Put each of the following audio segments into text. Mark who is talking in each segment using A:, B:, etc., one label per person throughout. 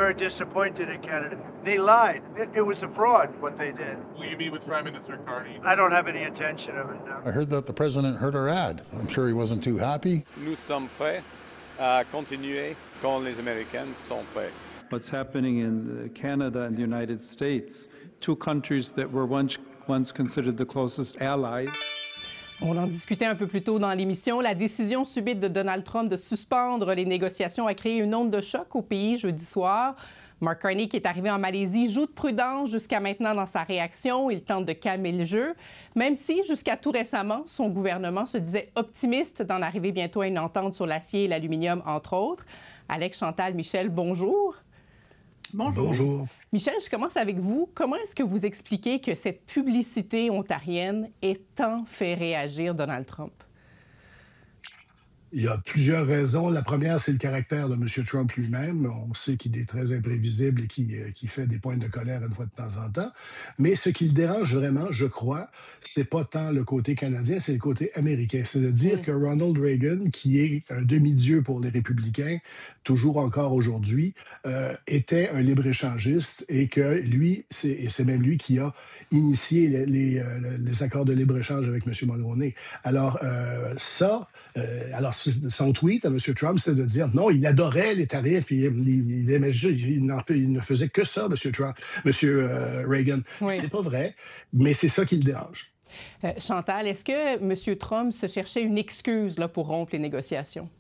A: very disappointed in Canada. They lied. It was a fraud, what they did.
B: Will you meet with Prime Minister Carney?
A: I don't have any intention of it now.
C: I heard that the president heard our ad. I'm sure he wasn't too happy.
D: Nous sommes prêts à continuer quand les Américains sont prêts.
E: What's happening in Canada and the United States, two countries that were once considered the closest allies.
F: On en discutait un peu plus tôt dans l'émission. La décision subite de Donald Trump de suspendre les négociations a créé une onde de choc au pays jeudi soir. Mark Carney, qui est arrivé en Malaisie, joue de prudence jusqu'à maintenant dans sa réaction. Il tente de calmer le jeu, même si, jusqu'à tout récemment, son gouvernement se disait optimiste d'en arriver bientôt à une entente sur l'acier et l'aluminium, entre autres. Alex, Chantal, Michel, bonjour.
G: Bonjour. Bonjour.
F: Michel, je commence avec vous. Comment est-ce que vous expliquez que cette publicité ontarienne ait tant fait réagir Donald Trump?
G: Il y a plusieurs raisons. La première, c'est le caractère de M. Trump lui-même. On sait qu'il est très imprévisible et qu'il fait des pointes de colère une fois de temps en temps. Mais ce qui le dérange vraiment, je crois, c'est pas tant le côté canadien, c'est le côté américain. C'est de dire que Ronald Reagan, qui est un demi-dieu pour les républicains, toujours encore aujourd'hui, était un libre-échangiste et que lui, c'est même lui qui a initié les accords de libre-échange avec M. Mulroney. Alors, son tweet à M. Trump, c'était de dire non, il adorait les tarifs, il ne faisait que ça, M. Reagan. Oui. C'est pas vrai, mais c'est ça qui le dérange.
F: Chantal, est-ce que M. Trump se cherchait une excuse là, pour rompre les négociations?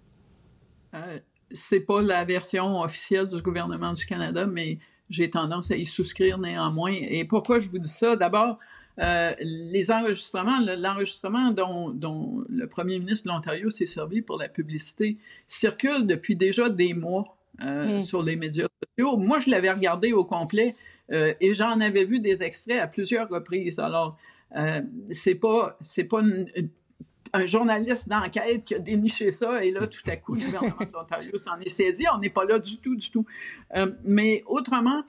H: C'est pas la version officielle du gouvernement du Canada, mais j'ai tendance à y souscrire néanmoins. Et pourquoi je vous dis ça? D'abord, l'enregistrement dont le premier ministre de l'Ontario s'est servi pour la publicité circule depuis déjà des mois sur les médias sociaux. Moi, je l'avais regardé au complet et j'en avais vu des extraits à plusieurs reprises. Alors, c'est pas un journaliste d'enquête qui a déniché ça et là, tout à coup, le gouvernement de l'Ontario s'en est saisi. On n'est pas là du tout. Mais autrement,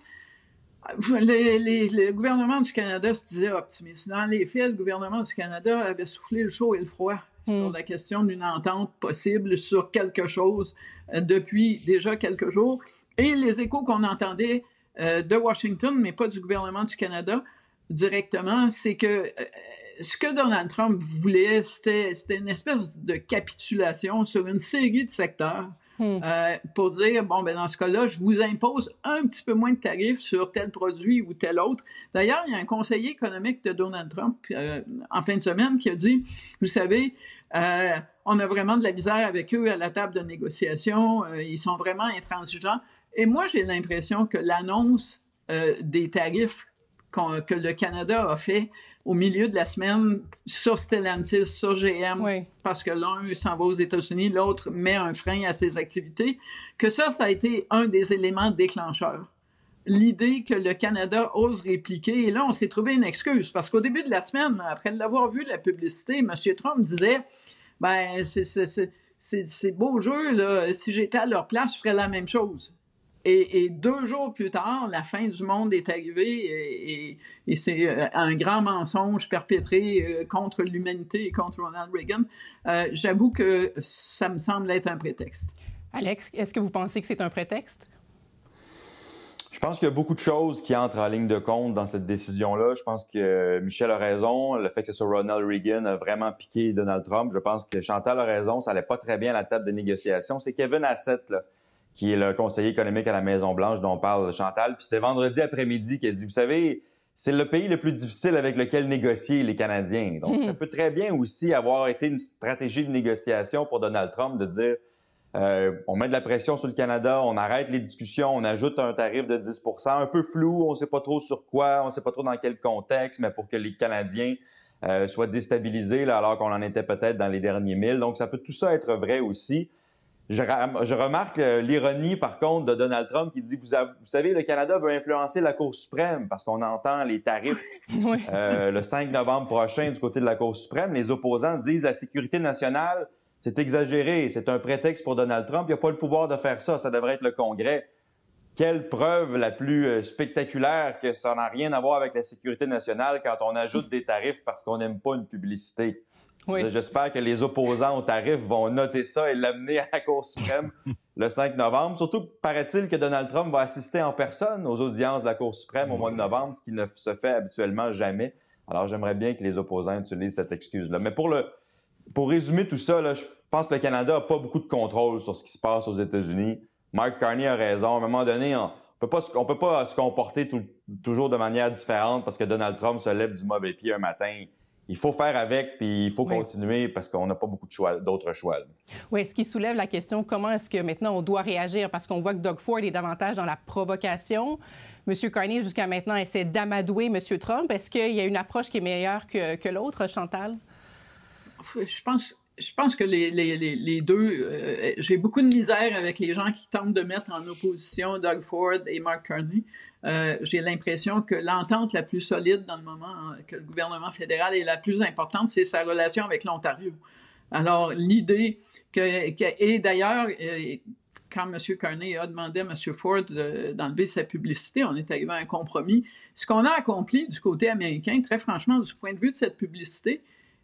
H: le gouvernement du Canada se disait optimiste. Dans les faits, le gouvernement du Canada avait soufflé le chaud et le froid sur la question d'une entente possible sur quelque chose depuis déjà quelques jours. Et les échos qu'on entendait de Washington, mais pas du gouvernement du Canada directement, c'est que ce que Donald Trump voulait, c'était une espèce de capitulation sur une série de secteurs pour dire, bon, ben dans ce cas-là, je vous impose un petit peu moins de tarifs sur tel produit ou tel autre. D'ailleurs, il y a un conseiller économique de Donald Trump en fin de semaine qui a dit, vous savez, on a vraiment de la misère avec eux à la table de négociation, ils sont vraiment intransigeants. Et moi, j'ai l'impression que l'annonce des tarifs que le Canada a fait au milieu de la semaine sur Stellantis, sur GM, parce que l'un s'en va aux États-Unis, l'autre met un frein à ses activités, que ça a été un des éléments déclencheurs. L'idée que le Canada ose répliquer, et là, on s'est trouvé une excuse, parce qu'au début de la semaine, après l'avoir vu la publicité, M. Trump disait, ben, c'est beau jeu, là, si j'étais à leur place, je ferais la même chose. Et 2 jours plus tard, la fin du monde est arrivée et c'est un grand mensonge perpétré contre l'humanité et contre Ronald Reagan. J'avoue que ça me semble être un prétexte.
F: Alex, est-ce que vous pensez que c'est un prétexte?
I: Je pense qu'il y a beaucoup de choses qui entrent en ligne de compte dans cette décision-là. Je pense que Michel a raison. Le fait que ce soit Ronald Reagan a vraiment piqué Donald Trump. Je pense que Chantal a raison. Ça allait pas très bien à la table de négociation. C'est Kevin Hassett, là, qui est le conseiller économique à la Maison-Blanche dont parle Chantal. Puis c'était vendredi après-midi qu'il a dit, vous savez, c'est le pays le plus difficile avec lequel négocier les Canadiens. Donc, ça peut très bien aussi avoir été une stratégie de négociation pour Donald Trump de dire, on met de la pression sur le Canada, on arrête les discussions, on ajoute un tarif de 10 %, un peu flou, on sait pas trop sur quoi, on sait pas trop dans quel contexte, mais pour que les Canadiens soient déstabilisés là, alors qu'on en était peut-être dans les derniers 1000. Donc, ça peut tout ça être vrai aussi. Je remarque l'ironie, par contre, de Donald Trump qui dit, vous savez, le Canada veut influencer la Cour suprême parce qu'on entend les tarifs le 5 novembre prochain du côté de la Cour suprême. Les opposants disent la sécurité nationale, c'est exagéré, c'est un prétexte pour Donald Trump. Il n'a pas le pouvoir de faire ça, ça devrait être le Congrès. Quelle preuve la plus spectaculaire que ça n'a rien à voir avec la sécurité nationale quand on ajoute des tarifs parce qu'on n'aime pas une publicité.
F: Oui.
I: J'espère que les opposants au tarif vont noter ça et l'amener à la Cour suprême le 5 novembre. Surtout, paraît-il que Donald Trump va assister en personne aux audiences de la Cour suprême au mois de novembre, ce qui ne se fait habituellement jamais. Alors, j'aimerais bien que les opposants utilisent cette excuse-là. Mais pour résumer tout ça, là, je pense que le Canada n'a pas beaucoup de contrôle sur ce qui se passe aux États-Unis. Mark Carney a raison. À un moment donné, on peut pas se comporter toujours de manière différente parce que Donald Trump se lève du mauvais pied un matin. Il faut faire avec, puis il faut continuer parce qu'on n'a pas beaucoup d'autres choix.
F: Oui, ce qui soulève la question, comment est-ce que maintenant on doit réagir? Parce qu'on voit que Doug Ford est davantage dans la provocation. M. Carney, jusqu'à maintenant, essaie d'amadouer M. Trump. Est-ce qu'il y a une approche qui est meilleure que l'autre, Chantal?
H: Je pense que les deux... j'ai beaucoup de misère avec les gens qui tentent de mettre en opposition Doug Ford et Mark Carney. J'ai l'impression que l'entente la plus solide dans le moment que le gouvernement fédéral est la plus importante, c'est sa relation avec l'Ontario. Alors, l'idée et d'ailleurs, quand M. Carney a demandé à M. Ford d'enlever sa publicité, on est arrivé à un compromis. Ce qu'on a accompli du côté américain, très franchement, du point de vue de cette publicité,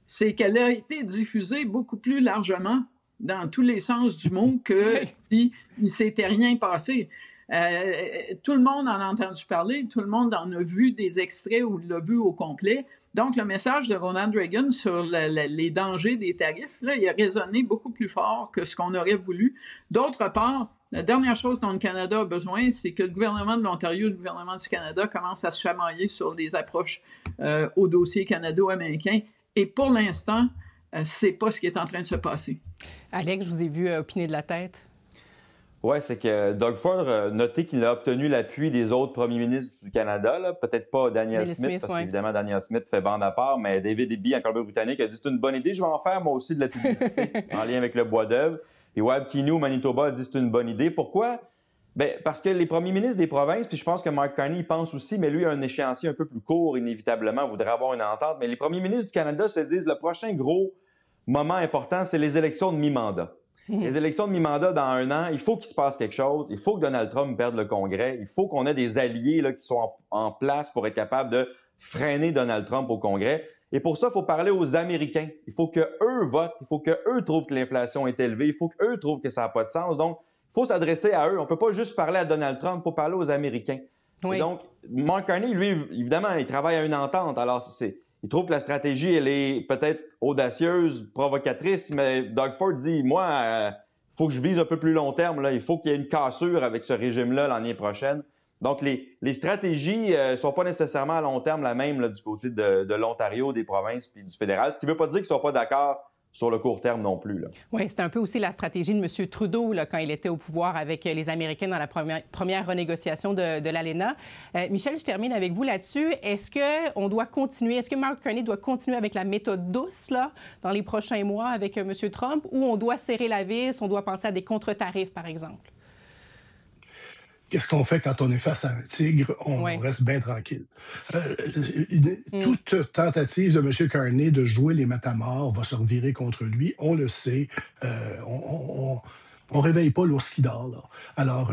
H: c'est qu'elle a été diffusée beaucoup plus largement dans tous les sens du mot que si il ne s'était rien passé. Tout le monde en a entendu parler, tout le monde en a vu des extraits ou l'a vu au complet. Donc, le message de Ronald Reagan sur les dangers des tarifs, là, il a résonné beaucoup plus fort que ce qu'on aurait voulu. D'autre part, la dernière chose dont le Canada a besoin, c'est que le gouvernement de l'Ontario et le gouvernement du Canada commencent à se chamailler sur des approches au dossier canado-américain. Et pour l'instant, c'est pas ce qui est en train de se passer.
F: Alex, je vous ai vu opiner de la tête.
I: Oui, c'est que Doug Ford a noté qu'il a obtenu l'appui des autres premiers ministres du Canada. Peut-être pas Daniel Smith, parce qu'évidemment, Daniel Smith fait bande à part, mais David Eby, en Colombie-Britannique, a dit c'est une bonne idée, je vais en faire moi aussi de la publicité en lien avec le bois d'œuvre. Et Wab Kinew, au Manitoba, a dit c'est une bonne idée. Pourquoi? Bien, parce que les premiers ministres des provinces, puis je pense que Mark Carney y pense aussi, mais lui a un échéancier un peu plus court, inévitablement, voudrait avoir une entente. Mais les premiers ministres du Canada se disent le prochain gros moment important, c'est les élections de mi-mandat. Les élections de mi-mandat dans 1 an, il faut qu'il se passe quelque chose. Il faut que Donald Trump perde le Congrès. Il faut qu'on ait des alliés là, qui sont en place pour être capable de freiner Donald Trump au Congrès. Et pour ça, il faut parler aux Américains. Il faut qu'eux votent. Il faut qu'eux trouvent que l'inflation est élevée. Il faut qu'eux trouvent que ça n'a pas de sens. Donc, il faut s'adresser à eux. On ne peut pas juste parler à Donald Trump. Il faut parler aux Américains. Oui. Et donc, Mark Carney, lui, évidemment, il travaille à une entente. Alors, il trouve que la stratégie, elle est peut-être audacieuse, provocatrice, mais Doug Ford dit, moi, il faut que je vise un peu plus long terme. Là. Il faut qu'il y ait une cassure avec ce régime-là l'année prochaine. Donc, les stratégies ne sont pas nécessairement à long terme la même là, du côté de l'Ontario, des provinces puis du fédéral, ce qui ne veut pas dire qu'ils ne sont pas d'accord sur le court terme non plus.
F: Oui, c'est un peu aussi la stratégie de M. Trudeau là, quand il était au pouvoir avec les Américains dans la première renégociation de l'ALENA. Michel, je termine avec vous là-dessus. Est-ce que Mark Carney doit continuer avec la méthode douce là, dans les prochains mois avec M. Trump, ou on doit serrer la vis, on doit penser à des contre-tarifs, par exemple?
G: Qu'est-ce qu'on fait quand on est face à un tigre? On reste bien tranquille. Toute tentative de M. Carney de jouer les matamores va se revirer contre lui. On le sait. On réveille pas l'ours qui dort. Là. Alors,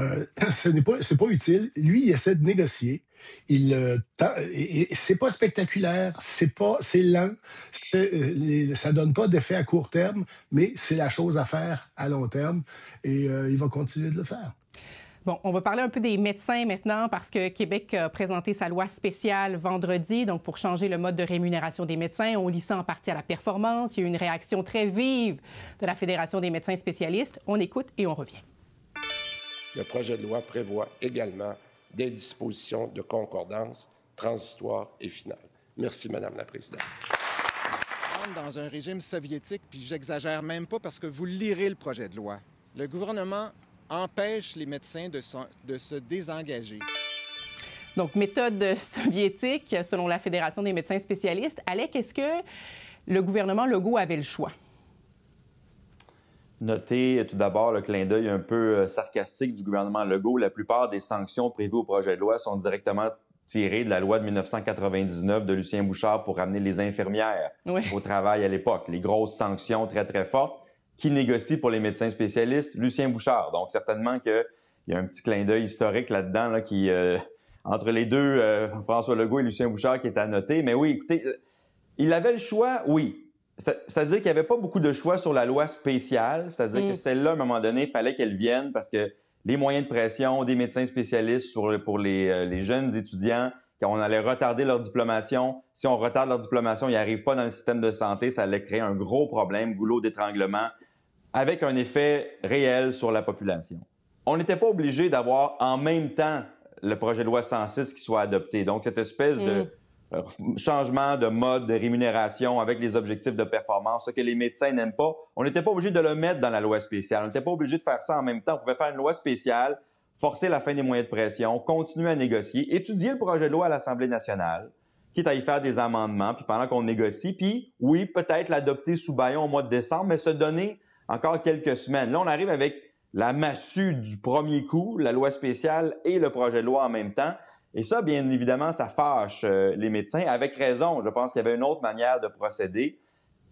G: c'est pas utile. Lui, il essaie de négocier. C'est pas spectaculaire, c'est lent, ça donne pas d'effet à court terme, mais c'est la chose à faire à long terme et il va continuer de le faire.
F: Bon, on va parler un peu des médecins maintenant parce que Québec a présenté sa loi spéciale vendredi, donc pour changer le mode de rémunération des médecins. On lit ça en partie à la performance. Il y a eu une réaction très vive de la Fédération des médecins spécialistes. On écoute et on revient.
J: Le projet de loi prévoit également des dispositions de concordance transitoires et finales. Merci, Madame la Présidente.
K: Dans un régime soviétique, puis j'exagère même pas parce que vous lirez le projet de loi. Le gouvernement empêche les médecins de se désengager.
F: Donc, méthode soviétique, selon la Fédération des médecins spécialistes. Alec, est-ce que le gouvernement Legault avait le choix?
I: Notez tout d'abord le clin d'œil un peu sarcastique du gouvernement Legault. La plupart des sanctions prévues au projet de loi sont directement tirées de la loi de 1999 de Lucien Bouchard pour ramener les infirmières au travail à l'époque. Les grosses sanctions très, très fortes. Qui négocie pour les médecins spécialistes? Lucien Bouchard. Donc, certainement qu'il y a un petit clin d'œil historique là-dedans là, qui, entre les deux, François Legault et Lucien Bouchard, qui est à noter. Mais oui, écoutez, il avait le choix, oui. C'est-à-dire qu'il n'y avait pas beaucoup de choix sur la loi spéciale. C'est-à-dire que celle-là, à un moment donné, il fallait qu'elle vienne parce que les moyens de pression, des médecins spécialistes pour les jeunes étudiants, qu'on allait retarder leur diplomation. Si on retarde leur diplomation, ils n'arrivent pas dans le système de santé, ça allait créer un gros problème, goulot d'étranglement, avec un effet réel sur la population. On n'était pas obligé d'avoir en même temps le projet de loi 106 qui soit adopté. Donc, cette espèce de changement de mode de rémunération avec les objectifs de performance, ce que les médecins n'aiment pas, on n'était pas obligé de le mettre dans la loi spéciale. On n'était pas obligé de faire ça en même temps. On pouvait faire une loi spéciale, forcer la fin des moyens de pression, continuer à négocier, étudier le projet de loi à l'Assemblée nationale, quitte à y faire des amendements, puis pendant qu'on négocie, puis oui, peut-être l'adopter sous bâillon au mois de décembre, mais se donner encore quelques semaines. Là, on arrive avec la massue du premier coup, la loi spéciale et le projet de loi en même temps. Et ça, bien évidemment, ça fâche les médecins, avec raison. Je pense qu'il y avait une autre manière de procéder.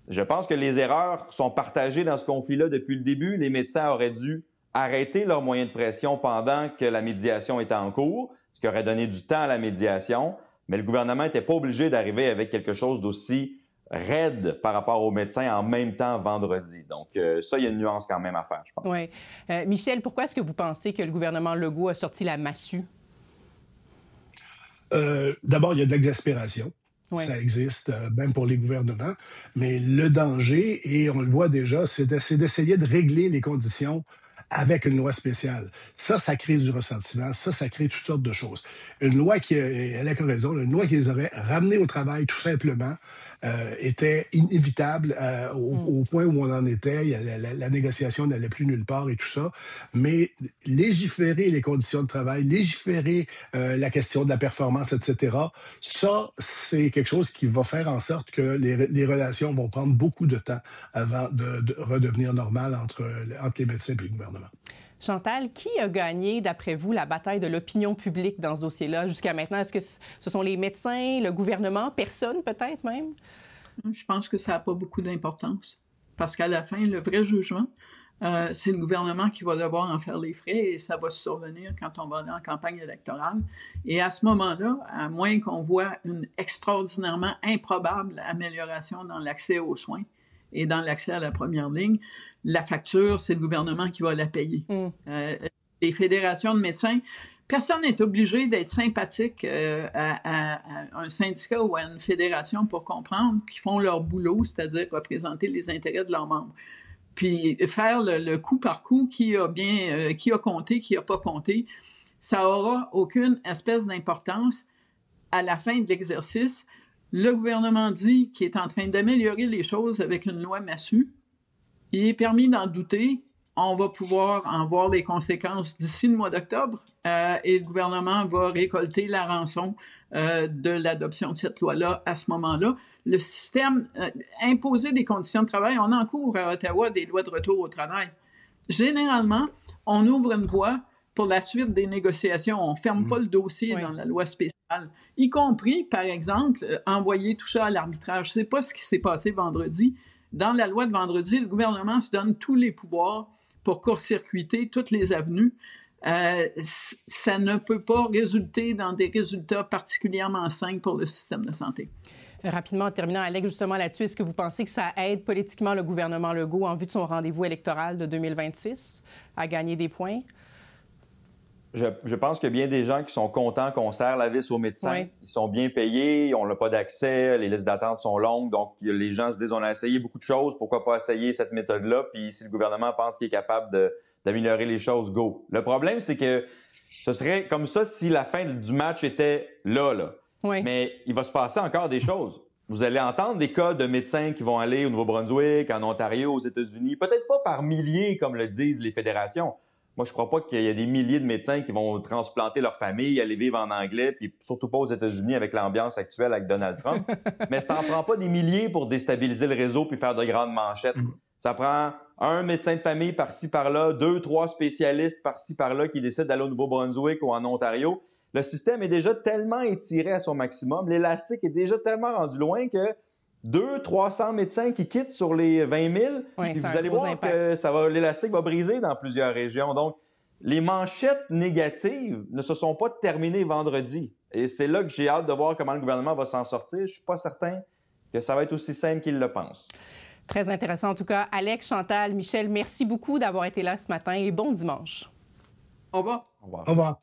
I: Je pense que les erreurs sont partagées dans ce conflit-là depuis le début. Les médecins auraient dû arrêter leurs moyens de pression pendant que la médiation était en cours, ce qui aurait donné du temps à la médiation. Mais le gouvernement n'était pas obligé d'arriver avec quelque chose d'aussi raide par rapport aux médecins en même temps vendredi. Donc, ça, il y a une nuance quand même à faire, je pense.
F: Oui. Michel, pourquoi est-ce que vous pensez que le gouvernement Legault a sorti la massue?
G: D'abord, il y a de l'exaspération.
F: Oui.
G: Ça existe, même pour les gouvernements. Mais le danger, et on le voit déjà, c'est d'essayer de régler les conditions avec une loi spéciale. Ça crée du ressentiment. Ça crée toutes sortes de choses. Une loi elle a raison, une loi qui les aurait ramenés au travail tout simplement était inévitable au point où on en était. La négociation n'allait plus nulle part et tout ça. Mais légiférer les conditions de travail, légiférer la question de la performance, etc., ça, c'est quelque chose qui va faire en sorte que les relations vont prendre beaucoup de temps avant de redevenir normales entre les médecins et le gouvernement.
F: Chantal, qui a gagné, d'après vous, la bataille de l'opinion publique dans ce dossier-là jusqu'à maintenant? Est-ce que ce sont les médecins, le gouvernement, personne peut-être même?
H: Je pense que ça n'a pas beaucoup d'importance. Parce qu'à la fin, le vrai jugement, c'est le gouvernement qui va devoir en faire les frais et ça va se survenir quand on va aller en campagne électorale. Et à ce moment-là, à moins qu'on voit une extraordinairement improbable amélioration dans l'accès aux soins et dans l'accès à la première ligne, la facture, c'est le gouvernement qui va la payer. Les fédérations de médecins, personne n'est obligé d'être sympathique à un syndicat ou à une fédération pour comprendre qu'ils font leur boulot, c'est-à-dire représenter les intérêts de leurs membres. Puis faire le coup par coup, qui a compté, qui n'a pas compté, ça aura aucune espèce d'importance à la fin de l'exercice. Le gouvernement dit qu'il est en train d'améliorer les choses avec une loi massue. Il est permis d'en douter. On va pouvoir en voir les conséquences d'ici le mois d'octobre et le gouvernement va récolter la rançon de l'adoption de cette loi-là à ce moment-là. Le système, imposer des conditions de travail, on encourt à Ottawa des lois de retour au travail. Généralement, on ouvre une voie pour la suite des négociations. On ne ferme pas le dossier dans la loi spéciale, y compris, par exemple, envoyer tout ça à l'arbitrage. C'est pas ce qui s'est passé vendredi. Dans la loi de vendredi, le gouvernement se donne tous les pouvoirs pour court-circuiter toutes les avenues. Ça ne peut pas résulter dans des résultats particulièrement sains pour le système de santé.
F: Rapidement, en terminant, Alex, justement là-dessus, est-ce que vous pensez que ça aide politiquement le gouvernement Legault en vue de son rendez-vous électoral de 2026 à gagner des points?
I: Je pense qu'il y a bien des gens qui sont contents qu'on serre la vis aux médecins. Oui. Ils sont bien payés, on n'a pas d'accès, les listes d'attente sont longues, donc les gens se disent on a essayé beaucoup de choses, pourquoi pas essayer cette méthode-là, puis si le gouvernement pense qu'il est capable d'améliorer les choses, go. Le problème, c'est que ce serait comme ça si la fin du match était là. Oui. Mais il va se passer encore des choses. Vous allez entendre des cas de médecins qui vont aller au Nouveau-Brunswick, en Ontario, aux États-Unis, peut-être pas par milliers comme le disent les fédérations. Moi, je crois pas qu'il y a des milliers de médecins qui vont transplanter leur famille, aller vivre en anglais, puis surtout pas aux États-Unis avec l'ambiance actuelle avec Donald Trump. Mais ça en prend pas des milliers pour déstabiliser le réseau puis faire de grandes manchettes. Ça prend un médecin de famille par-ci, par-là, 2, 3 spécialistes par-ci, par-là qui décident d'aller au Nouveau-Brunswick ou en Ontario. Le système est déjà tellement étiré à son maximum. L'élastique est déjà tellement rendu loin que 200-300 médecins qui quittent sur les 20 000, puis vous allez voir que l'élastique va briser dans plusieurs régions. Donc, les manchettes négatives ne se sont pas terminées vendredi. Et c'est là que j'ai hâte de voir comment le gouvernement va s'en sortir. Je suis pas certain que ça va être aussi simple qu'ils le pensent.
F: Très intéressant en tout cas. Alex, Chantal, Michel, merci beaucoup d'avoir été là ce matin et bon dimanche.
H: Au revoir.
I: Au revoir.
G: Au revoir.